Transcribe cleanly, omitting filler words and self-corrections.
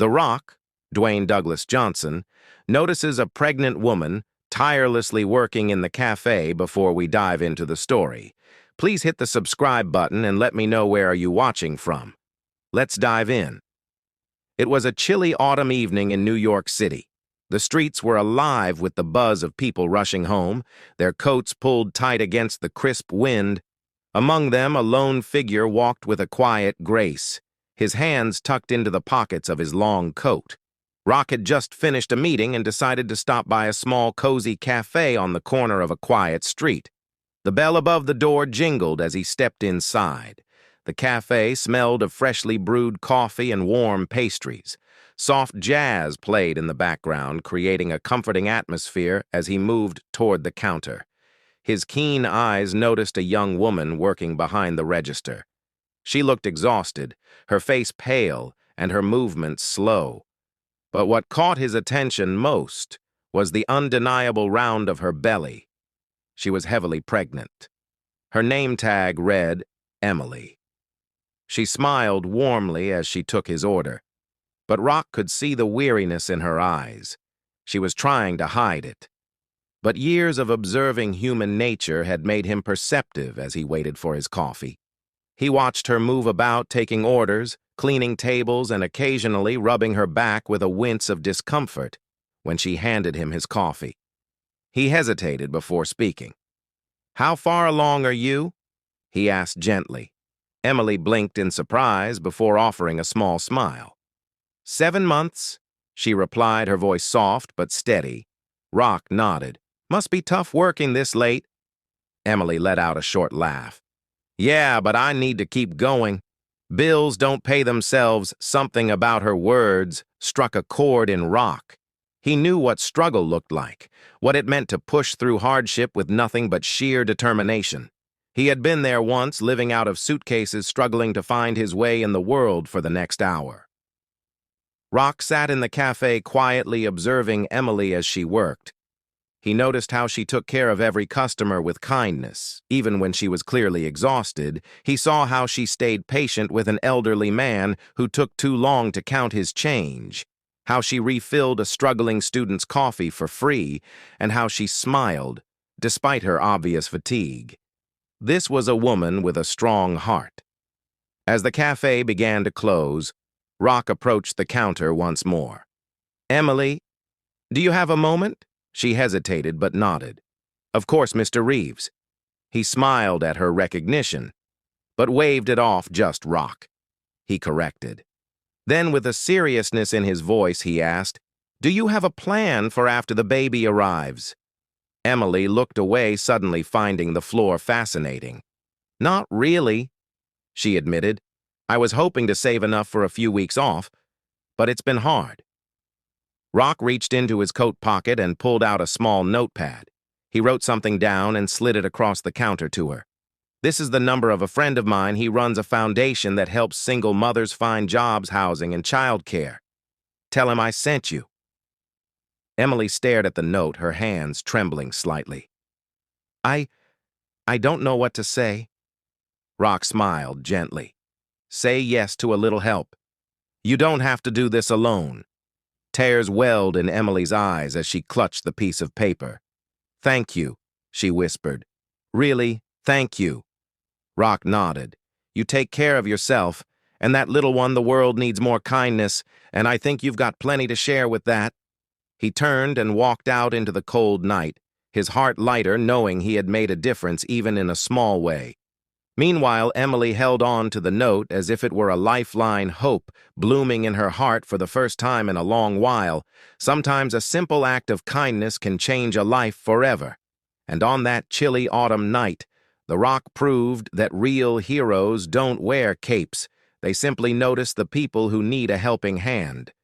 The Rock, Dwayne Douglas Johnson, notices a pregnant woman tirelessly working in the cafe before we dive into the story. Please hit the subscribe button and let me know where are you watching from. Let's dive in. It was a chilly autumn evening in New York City. The streets were alive with the buzz of people rushing home, their coats pulled tight against the crisp wind. Among them, a lone figure walked with a quiet grace, his hands tucked into the pockets of his long coat. Rock had just finished a meeting and decided to stop by a small, cozy cafe on the corner of a quiet street. The bell above the door jingled as he stepped inside. The cafe smelled of freshly brewed coffee and warm pastries. Soft jazz played in the background, creating a comforting atmosphere as he moved toward the counter. His keen eyes noticed a young woman working behind the register. She looked exhausted, her face pale and her movements slow. But what caught his attention most was the undeniable round of her belly. She was heavily pregnant. Her name tag read Emily. She smiled warmly as she took his order, but Rock could see the weariness in her eyes. She was trying to hide it. But years of observing human nature had made him perceptive as he waited for his coffee. He watched her move about, taking orders, cleaning tables, and occasionally rubbing her back with a wince of discomfort when she handed him his coffee. He hesitated before speaking. "How far along are you?" he asked gently. Emily blinked in surprise before offering a small smile. 7 months, she replied, her voice soft but steady. Rock nodded. "Must be tough working this late." Emily let out a short laugh. "Yeah, but I need to keep going. Bills don't pay themselves." Something about her words struck a chord in Rock. He knew what struggle looked like, what it meant to push through hardship with nothing but sheer determination. He had been there once, living out of suitcases, struggling to find his way in the world for the next hour. Rock sat in the cafe quietly observing Emily as she worked. He noticed how she took care of every customer with kindness. Even when she was clearly exhausted, he saw how she stayed patient with an elderly man who took too long to count his change, how she refilled a struggling student's coffee for free, and how she smiled, despite her obvious fatigue. This was a woman with a strong heart. As the cafe began to close, Rock approached the counter once more. "Emily, do you have a moment?" She hesitated but nodded. "Of course, Mr. Reeves." He smiled at her recognition, but waved it off. "Just Rock," he corrected. Then, with a seriousness in his voice, he asked, "Do you have a plan for after the baby arrives?" Emily looked away, suddenly finding the floor fascinating. "Not really," she admitted. "I was hoping to save enough for a few weeks off, but it's been hard." Rock reached into his coat pocket and pulled out a small notepad. He wrote something down and slid it across the counter to her. "This is the number of a friend of mine. He runs a foundation that helps single mothers find jobs, housing, and childcare. Tell him I sent you." Emily stared at the note, her hands trembling slightly. I don't know what to say." Rock smiled gently. "Say yes to a little help. You don't have to do this alone." Tears welled in Emily's eyes as she clutched the piece of paper. "Thank you," she whispered. "Really, thank you." Rock nodded. "You take care of yourself, and that little one, the world needs more kindness, and I think you've got plenty to share with that." He turned and walked out into the cold night, his heart lighter knowing he had made a difference even in a small way. Meanwhile, Emily held on to the note as if it were a lifeline, hope blooming in her heart for the first time in a long while. Sometimes a simple act of kindness can change a life forever. And on that chilly autumn night, the Rock proved that real heroes don't wear capes. They simply notice the people who need a helping hand.